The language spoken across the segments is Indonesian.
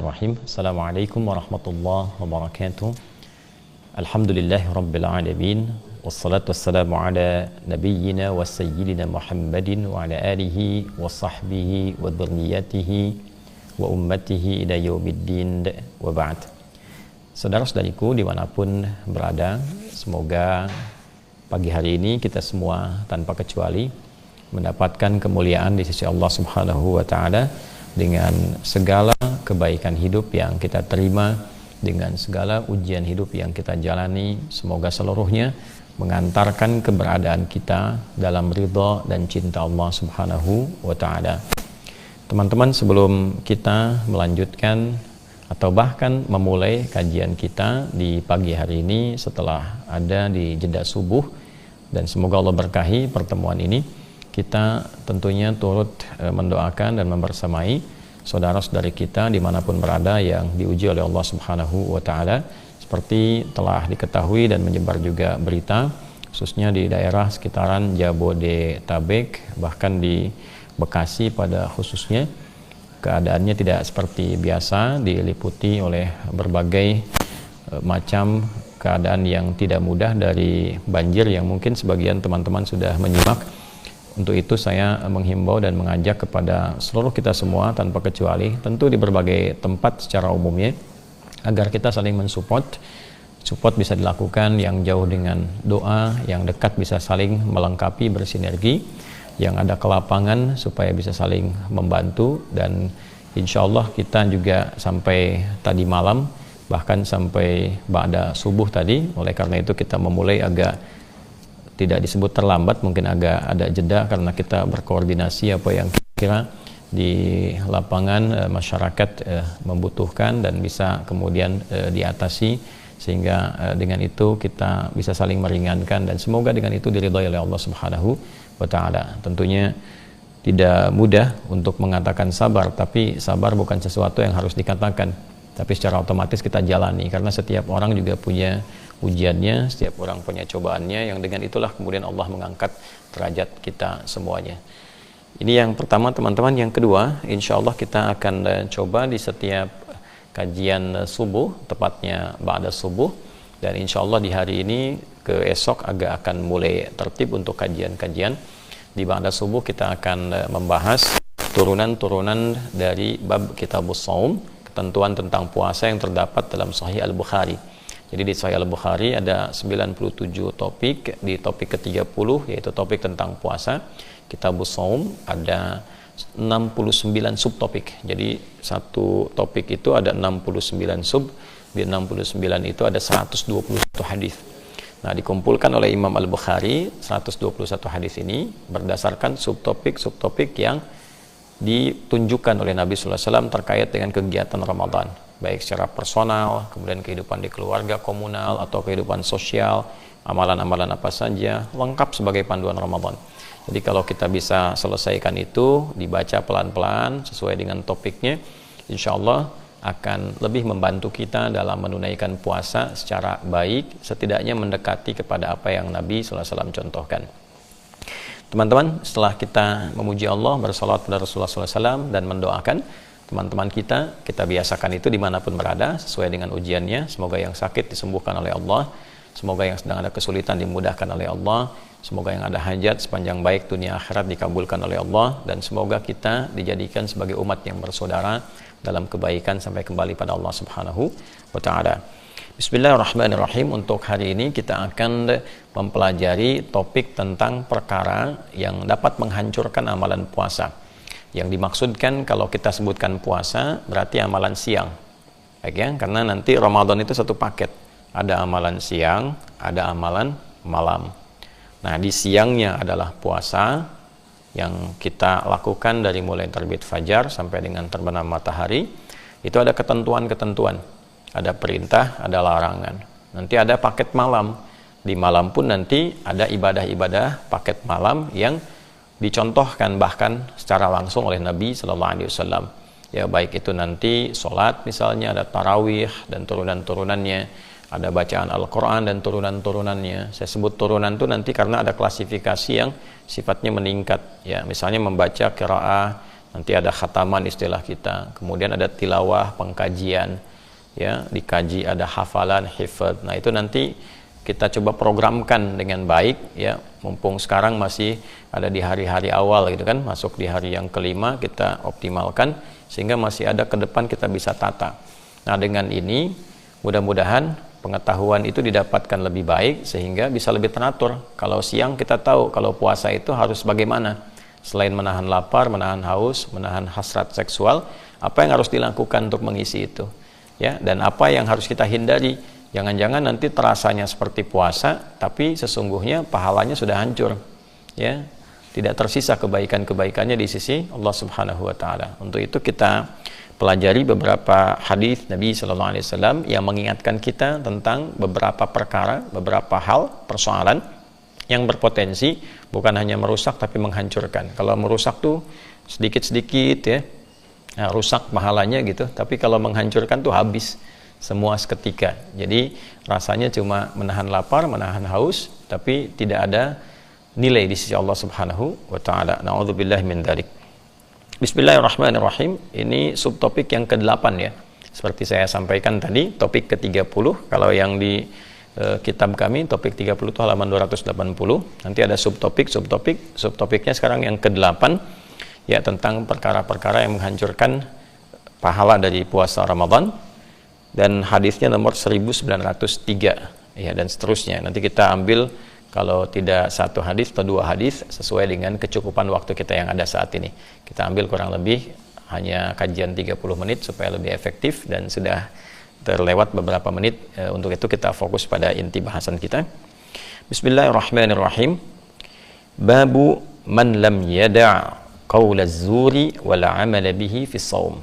Bismillahirrahmanirrahim. Assalamualaikum warahmatullahi wabarakatuh. Alhamdulillahi rabbil alamin. Wassalatu wassalamu ala nabiyyina wa sayyidina Muhammadin wa ala alihi wa sahbihi wa dhurriyyatihi wa ummatihi ila yaumiddin wa ba'd. Saudara-saudariku dimanapun berada, semoga pagi hari ini kita semua tanpa kecuali mendapatkan kemuliaan di sisi Allah Subhanahu wa taala dengan segala kebaikan hidup yang kita terima, dengan segala ujian hidup yang kita jalani. Semoga seluruhnya mengantarkan keberadaan kita dalam ridha dan cinta Allah Subhanahu wa taala. Teman-teman, sebelum kita melanjutkan atau bahkan memulai kajian kita di pagi hari ini setelah ada di jeda subuh, dan semoga Allah berkahi pertemuan ini, kita tentunya turut mendoakan dan membersamai saudara-saudari kita dimanapun berada yang diuji oleh Allah Subhanahu wa taala. Seperti telah diketahui dan menyebar juga berita, khususnya di daerah sekitaran Jabodetabek, bahkan di Bekasi pada khususnya, keadaannya tidak seperti biasa, diliputi oleh berbagai macam keadaan yang tidak mudah, dari banjir yang mungkin sebagian teman-teman sudah menyimak. Untuk itu saya menghimbau dan mengajak kepada seluruh kita semua tanpa kecuali, tentu di berbagai tempat secara umumnya, agar kita saling mensupport. Support bisa dilakukan yang jauh dengan doa, yang dekat bisa saling melengkapi, bersinergi, yang ada ke lapangan supaya bisa saling membantu. Dan insya Allah kita juga sampai tadi malam, bahkan sampai ba'da subuh tadi. Oleh karena itu kita memulai agak tidak disebut terlambat, mungkin agak ada jeda karena kita berkoordinasi apa yang kira di lapangan masyarakat membutuhkan dan bisa kemudian diatasi, sehingga dengan itu kita bisa saling meringankan, dan semoga dengan itu diridhai oleh Allah Subhanahu wa taala. Tentunya tidak mudah untuk mengatakan sabar, tapi sabar bukan sesuatu yang harus dikatakan, tapi secara otomatis kita jalani, karena setiap orang juga punya ujiannya, setiap orang punya cobaannya, yang dengan itulah kemudian Allah mengangkat derajat kita semuanya. Ini yang pertama, teman-teman. Yang kedua, insya Allah kita akan coba di setiap kajian subuh, tepatnya ba'da subuh, dan insya Allah di hari ini ke esok agak akan mulai tertib untuk kajian-kajian. Di ba'da subuh kita akan membahas turunan-turunan dari bab Kitabus Shaum, ketentuan tentang puasa yang terdapat dalam Sahih Al-Bukhari. Jadi di Sahih Al-Bukhari ada 97 topik. Di topik ke-30, yaitu topik tentang puasa, Kitabus Shaum, ada 69 subtopik. Jadi satu topik itu ada 69 sub. Di 69 itu ada 121 hadis. Nah, dikumpulkan oleh Imam Al-Bukhari 121 hadis ini berdasarkan subtopik-subtopik yang ditunjukkan oleh Nabi sallallahu alaihi wasallam terkait dengan kegiatan Ramadan, baik secara personal, kemudian kehidupan di keluarga, komunal, atau kehidupan sosial, amalan-amalan apa saja, lengkap sebagai panduan Ramadan. Jadi kalau kita bisa selesaikan itu, dibaca pelan-pelan sesuai dengan topiknya, insya Allah akan lebih membantu kita dalam menunaikan puasa secara baik, setidaknya mendekati kepada apa yang Nabi sallallahu alaihi wasallam contohkan. Teman-teman, setelah kita memuji Allah, bersalawat pada Rasulullah SAW, dan mendoakan teman-teman kita biasakan itu dimanapun berada, sesuai dengan ujiannya. Semoga yang sakit disembuhkan oleh Allah, semoga yang sedang ada kesulitan dimudahkan oleh Allah, semoga yang ada hajat sepanjang baik dunia akhirat dikabulkan oleh Allah, dan semoga kita dijadikan sebagai umat yang bersaudara dalam kebaikan sampai kembali pada Allah Subhanahu wa ta'ala. Bismillahirrahmanirrahim. Untuk hari ini kita akan mempelajari topik tentang perkara yang dapat menghancurkan amalan puasa. Yang dimaksudkan kalau kita sebutkan puasa berarti amalan siang, baik ya, karena nanti Ramadan itu satu paket, ada amalan siang, ada amalan malam. Nah, di siangnya adalah puasa yang kita lakukan dari mulai terbit fajar sampai dengan terbenam matahari. Itu ada ketentuan-ketentuan, ada perintah, ada larangan. Nanti ada paket malam. Di malam pun nanti ada ibadah-ibadah paket malam yang dicontohkan bahkan secara langsung oleh Nabi Sallallahu Alaihi Wasallam. Ya, baik itu nanti sholat misalnya, ada tarawih dan turunan-turunannya, ada bacaan Al-Quran dan turunan-turunannya. Saya sebut turunan itu nanti karena ada klasifikasi yang sifatnya meningkat. Ya, misalnya membaca qiraah, nanti ada khataman istilah kita, kemudian ada tilawah, pengkajian, ya, dikaji, ada hafalan, hifadz. Nah, itu nanti kita coba programkan dengan baik, ya, mumpung sekarang masih ada di hari-hari awal gitu kan, masuk di hari yang kelima, kita optimalkan sehingga masih ada ke depan kita bisa tata. Nah, dengan ini mudah-mudahan pengetahuan itu didapatkan lebih baik sehingga bisa lebih teratur. Kalau siang kita tahu kalau puasa itu harus bagaimana. Selain menahan lapar, menahan haus, menahan hasrat seksual, apa yang harus dilakukan untuk mengisi itu? Ya, dan apa yang harus kita hindari? Jangan-jangan nanti terasanya seperti puasa, tapi sesungguhnya pahalanya sudah hancur. Ya, tidak tersisa kebaikan-kebaikannya di sisi Allah Subhanahu wa taala. Untuk itu kita pelajari beberapa hadis Nabi sallallahu alaihi wasallam yang mengingatkan kita tentang beberapa perkara, beberapa hal, persoalan yang berpotensi bukan hanya merusak tapi menghancurkan. Kalau merusak tuh sedikit-sedikit, ya, nah, rusak pahalanya gitu, tapi kalau menghancurkan tuh habis semua seketika. Jadi rasanya cuma menahan lapar, menahan haus, tapi tidak ada nilai di sisi Allah Subhanahu wa taala. Nauzubillahi min dzalik. Bismillahirrahmanirrahim. Ini subtopik yang ke-8 ya. Seperti saya sampaikan tadi, topik ke-30. Kalau yang di kitab kami topik 30 itu halaman 280. Nanti ada subtopiknya sekarang yang ke-8, ya, tentang perkara-perkara yang menghancurkan pahala dari puasa Ramadan, dan hadisnya nomor 1903, ya, dan seterusnya. Nanti kita ambil kalau tidak satu hadis atau dua hadis sesuai dengan kecukupan waktu kita yang ada saat ini. Kita ambil kurang lebih hanya kajian 30 menit supaya lebih efektif, dan sudah terlewat beberapa menit. Untuk itu kita fokus pada inti bahasan kita. Bismillahirrahmanirrahim. Babu man lam yada' qaula az-zuri wal 'amala bihi fi shaum.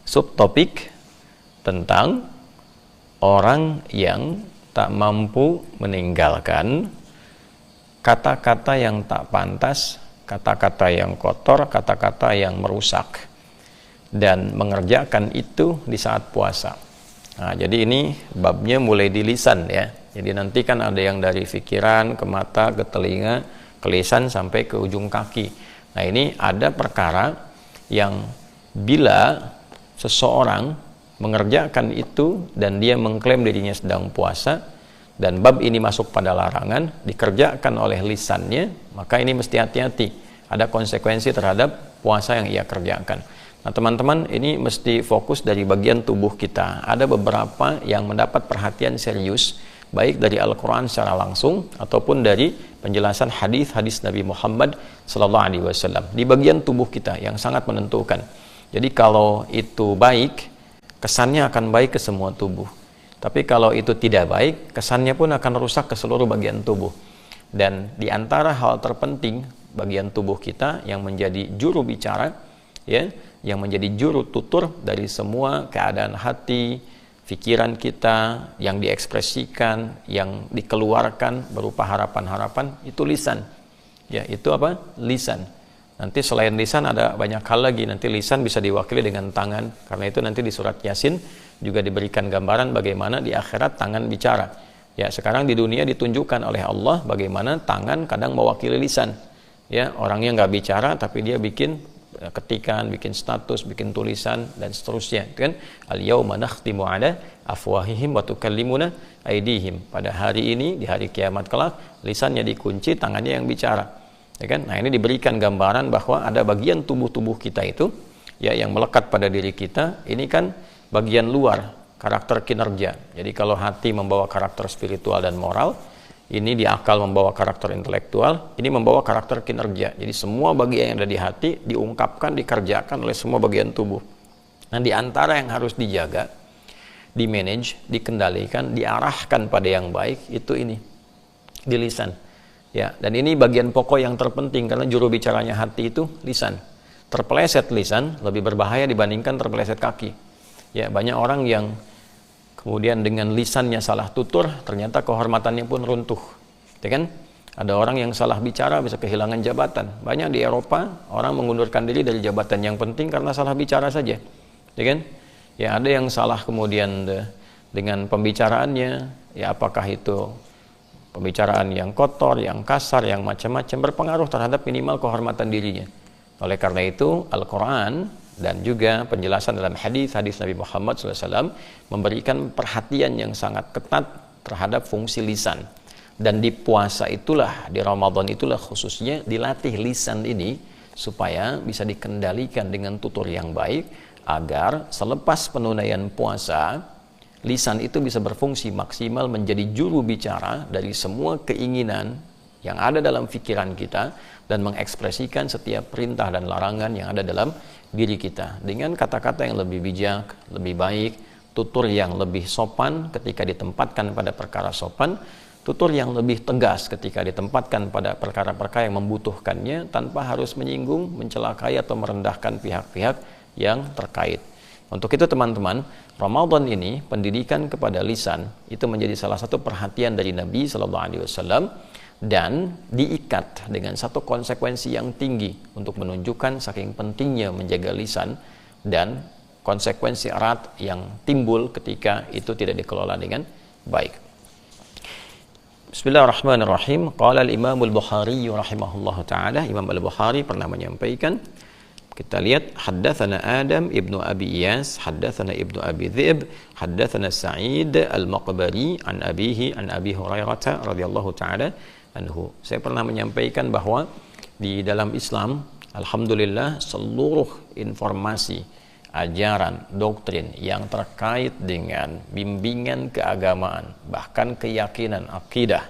Subtopik tentang orang yang tak mampu meninggalkan kata-kata yang tak pantas, kata-kata yang kotor, kata-kata yang merusak, dan mengerjakan itu di saat puasa. Nah, jadi ini babnya mulai di lisan, ya. Jadi nanti kan ada yang dari pikiran ke mata, ke telinga, ke lisan sampai ke ujung kaki. Nah, ini ada perkara yang bila seseorang mengerjakan itu dan dia mengklaim dirinya sedang puasa, dan bab ini masuk pada larangan, dikerjakan oleh lisannya, maka ini mesti hati-hati. Ada konsekuensi terhadap puasa yang ia kerjakan. Nah, teman-teman, ini mesti fokus dari bagian tubuh kita. Ada beberapa yang mendapat perhatian serius, baik dari Al-Quran secara langsung ataupun dari penjelasan hadis-hadis Nabi Muhammad SAW di bagian tubuh kita yang sangat menentukan. Jadi kalau itu baik, kesannya akan baik ke semua tubuh. Tapi kalau itu tidak baik, kesannya pun akan rusak ke seluruh bagian tubuh. Dan di antara hal terpenting bagian tubuh kita yang menjadi juru bicara, ya, yang menjadi juru tutur dari semua keadaan hati, pikiran kita, yang diekspresikan, yang dikeluarkan berupa harapan-harapan, itu lisan. Ya, itu apa? Lisan. Nanti selain lisan ada banyak hal lagi. Nanti lisan bisa diwakili dengan tangan. Karena itu nanti di surat Yasin juga diberikan gambaran bagaimana di akhirat tangan bicara. Ya, sekarang di dunia ditunjukkan oleh Allah bagaimana tangan kadang mewakili lisan. Ya, orangnya nggak bicara tapi dia bikin ketikan, bikin status, bikin tulisan, dan seterusnya, kan? Al-yauma nakhtimu ala afwahihim wa tukallimuna aydihim. Pada hari ini, di hari kiamat kelak, lisannya dikunci, tangannya yang bicara, ya kan? Nah, ini diberikan gambaran bahwa ada bagian tubuh-tubuh kita itu, ya, yang melekat pada diri kita. Ini kan bagian luar, karakter kinerja. Jadi kalau hati membawa karakter spiritual dan moral, ini di akal membawa karakter intelektual, ini membawa karakter kinerja. Jadi semua bagian yang ada di hati diungkapkan, dikerjakan oleh semua bagian tubuh. Nah, di antara yang harus dijaga, dimanage, dikendalikan, diarahkan pada yang baik, itu ini, di lisan. Ya, dan ini bagian pokok yang terpenting karena juru bicaranya hati itu lisan. Terpeleset lisan lebih berbahaya dibandingkan terpeleset kaki. Ya, banyak orang yang kemudian dengan lisannya salah tutur, ternyata kehormatannya pun runtuh. Ya kan? Ada orang yang salah bicara bisa kehilangan jabatan. Banyak di Eropa orang mengundurkan diri dari jabatan yang penting karena salah bicara saja. Ya kan? Ya, ada yang salah kemudian dengan pembicaraannya, ya, apakah itu pembicaraan yang kotor, yang kasar, yang macam-macam, berpengaruh terhadap minimal kehormatan dirinya. Oleh karena itu Al-Quran dan juga penjelasan dalam hadis-hadis Nabi Muhammad SAW memberikan perhatian yang sangat ketat terhadap fungsi lisan. Dan di puasa itulah, di Ramadan itulah khususnya dilatih lisan ini supaya bisa dikendalikan dengan tutur yang baik, agar selepas penunaian puasa lisan itu bisa berfungsi maksimal menjadi juru bicara dari semua keinginan yang ada dalam pikiran kita dan mengekspresikan setiap perintah dan larangan yang ada dalam diri kita dengan kata-kata yang lebih bijak, lebih baik, tutur yang lebih sopan ketika ditempatkan pada perkara sopan, tutur yang lebih tegas ketika ditempatkan pada perkara-perkara yang membutuhkannya tanpa harus menyinggung, mencelakai atau merendahkan pihak-pihak yang terkait. Untuk itu teman-teman, Ramadan ini pendidikan kepada lisan itu menjadi salah satu perhatian dari Nabi SAW dan diikat dengan satu konsekuensi yang tinggi untuk menunjukkan saking pentingnya menjaga lisan dan konsekuensi erat yang timbul ketika itu tidak dikelola dengan baik. Bismillahirrahmanirrahim. Qala al-Imam al-Bukhari rahimahullahu taala, Imam Al-Bukhari pernah menyampaikan, kita lihat, haddatsana Adam ibnu Abi Iyas, haddatsana ibnu Abi Dhi'b, haddatsana Sa'id al-Maqbari an abihi an Abi Hurairah radhiyallahu taala anhu. Saya pernah menyampaikan bahwa di dalam Islam, alhamdulillah, seluruh informasi, ajaran, doktrin yang terkait dengan bimbingan keagamaan, bahkan keyakinan akidah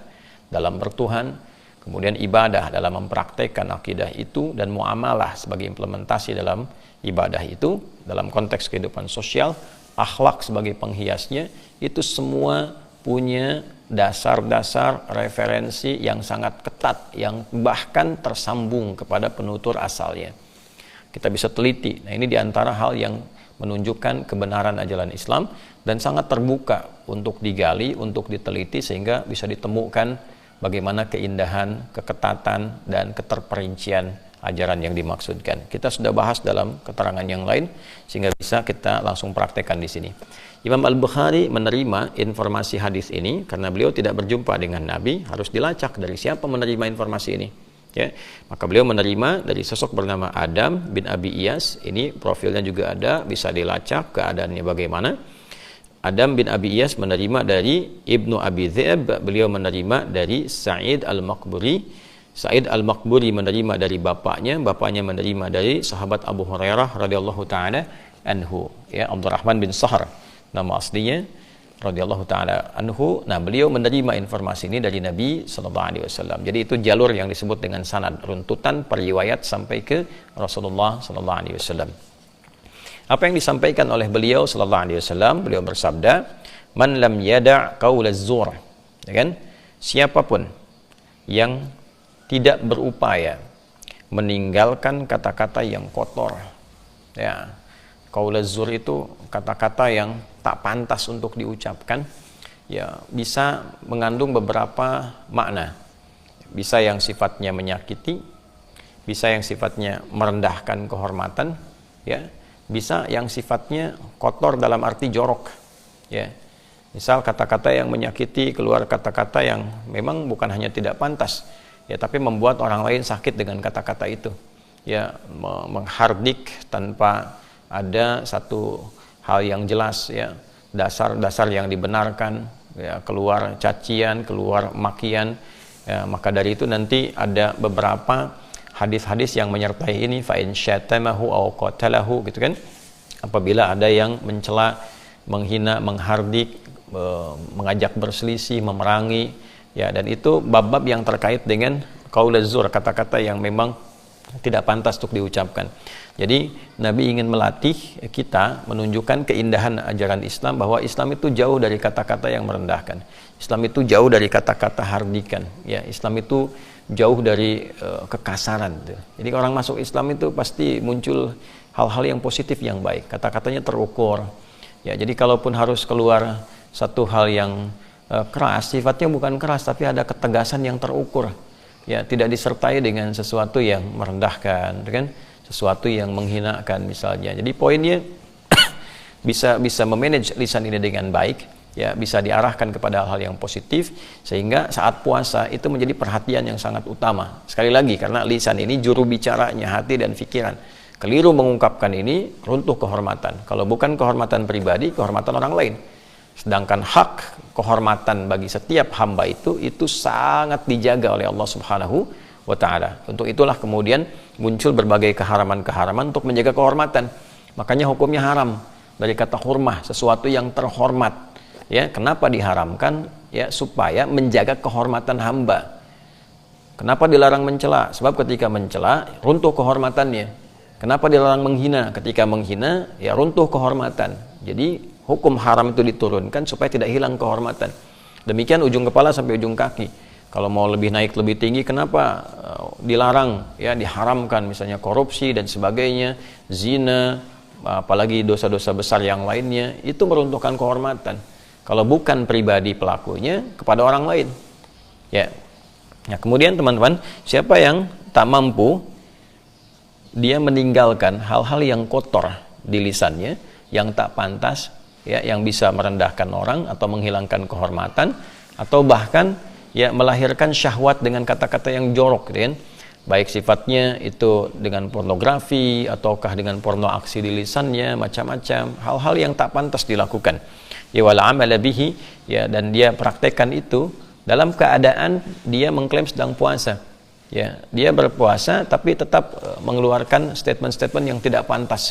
dalam bertuhan, kemudian ibadah dalam mempraktekkan akidah itu, dan muamalah sebagai implementasi dalam ibadah itu, dalam konteks kehidupan sosial, akhlak sebagai penghiasnya, itu semua punya dasar-dasar referensi yang sangat ketat, yang bahkan tersambung kepada penutur asalnya. Kita bisa teliti. Nah, ini diantara hal yang menunjukkan kebenaran ajaran Islam dan sangat terbuka untuk digali, untuk diteliti, sehingga bisa ditemukan bagaimana keindahan, keketatan, dan keterperincian ajaran yang dimaksudkan. Kita sudah bahas dalam keterangan yang lain, sehingga bisa kita langsung praktekkan di sini. Imam Al-Bukhari menerima informasi hadis ini karena beliau tidak berjumpa dengan Nabi, harus dilacak dari siapa menerima informasi ini. Ya, maka beliau menerima dari sosok bernama Adam bin Abi Iyas. Ini profilnya juga ada, bisa dilacak keadaannya bagaimana. Adam bin Abi Iyas menerima dari Ibnu Abi Dhi'b, beliau menerima dari Sa'id al-Maqburi. Sa'id al-Maqburi menerima dari bapaknya menerima dari sahabat Abu Hurairah radhiyallahu taala anhu, ya, Abdurrahman bin Sahr nama aslinya, radhiyallahu taala anhu. Nah, beliau menerima informasi ini dari Nabi sallallahu alaihi wasallam. Jadi itu jalur yang disebut dengan sanad, runtutan periwayat sampai ke Rasulullah sallallahu alaihi wasallam. Apa yang disampaikan oleh beliau sallallahu alaihi wasallam? Beliau bersabda, "Man lam yada' qaulaz zur." Ya kan? Siapapun yang tidak berupaya meninggalkan kata-kata yang kotor. Ya. Qaulaz zur itu kata-kata yang tak pantas untuk diucapkan, ya, bisa mengandung beberapa makna. Bisa yang sifatnya menyakiti, bisa yang sifatnya merendahkan kehormatan, ya, bisa yang sifatnya kotor dalam arti jorok, ya. Misal kata-kata yang menyakiti, keluar kata-kata yang memang bukan hanya tidak pantas, ya, tapi membuat orang lain sakit dengan kata-kata itu, ya, menghardik tanpa ada satu hal yang jelas, ya, dasar-dasar yang dibenarkan, ya, keluar cacian, keluar makian, ya, maka dari itu nanti ada beberapa hadis-hadis yang menyertai ini, fa in syatamahu aw qatalahu, gitu kan, apabila ada yang mencela, menghina, menghardik, mengajak berselisih, memerangi, ya, dan itu bab-bab yang terkait dengan qaulaz zur, kata-kata yang memang tidak pantas untuk diucapkan. Jadi Nabi ingin melatih kita, menunjukkan keindahan ajaran Islam, bahwa Islam itu jauh dari kata-kata yang merendahkan. Islam itu jauh dari kata-kata hardikan. Ya, Islam itu jauh dari kekasaran. Jadi orang masuk Islam itu pasti muncul hal-hal yang positif, yang baik. Kata-katanya terukur. Ya, jadi kalaupun harus keluar satu hal yang keras, sifatnya bukan keras, tapi ada ketegasan yang terukur. Ya, tidak disertai dengan sesuatu yang merendahkan, kan? Sesuatu yang menghinakan misalnya. Jadi poinnya bisa memanage lisan ini dengan baik, ya bisa diarahkan kepada hal-hal yang positif, sehingga saat puasa itu menjadi perhatian yang sangat utama. Sekali lagi, karena lisan ini juru bicaranya hati dan pikiran. Keliru mengungkapkan ini, runtuh kehormatan. Kalau bukan kehormatan pribadi, kehormatan orang lain. Sedangkan hak kehormatan bagi setiap hamba itu sangat dijaga oleh Allah Subhanahu wa ta'ala. Untuk itulah kemudian muncul berbagai keharaman-keharaman untuk menjaga kehormatan. Makanya hukumnya haram. Dari kata hurmah, sesuatu yang terhormat. Ya, kenapa diharamkan? Ya, supaya menjaga kehormatan hamba. Kenapa dilarang mencela? Sebab ketika mencela, runtuh kehormatannya. Kenapa dilarang menghina? Ketika menghina, ya runtuh kehormatan. Jadi, hukum haram itu diturunkan supaya tidak hilang kehormatan. Demikian ujung kepala sampai ujung kaki. Kalau mau lebih naik, lebih tinggi, kenapa dilarang? Ya, diharamkan misalnya korupsi dan sebagainya, zina, apalagi dosa-dosa besar yang lainnya, itu meruntuhkan kehormatan. Kalau bukan pribadi pelakunya, kepada orang lain. Ya. Nah, kemudian teman-teman, siapa yang tak mampu, dia meninggalkan hal-hal yang kotor di lisannya, yang tak pantas, ya, yang bisa merendahkan orang atau menghilangkan kehormatan, atau bahkan ya melahirkan syahwat dengan kata-kata yang jorok, gitu kan? Baik sifatnya itu dengan pornografi ataukah dengan porno aksi di lisannya, macam-macam hal-hal yang tak pantas dilakukan. Ya wala amala bihi, ya, dan dia praktekkan itu dalam keadaan dia mengklaim sedang puasa. Ya, dia berpuasa tapi tetap mengeluarkan statement-statement yang tidak pantas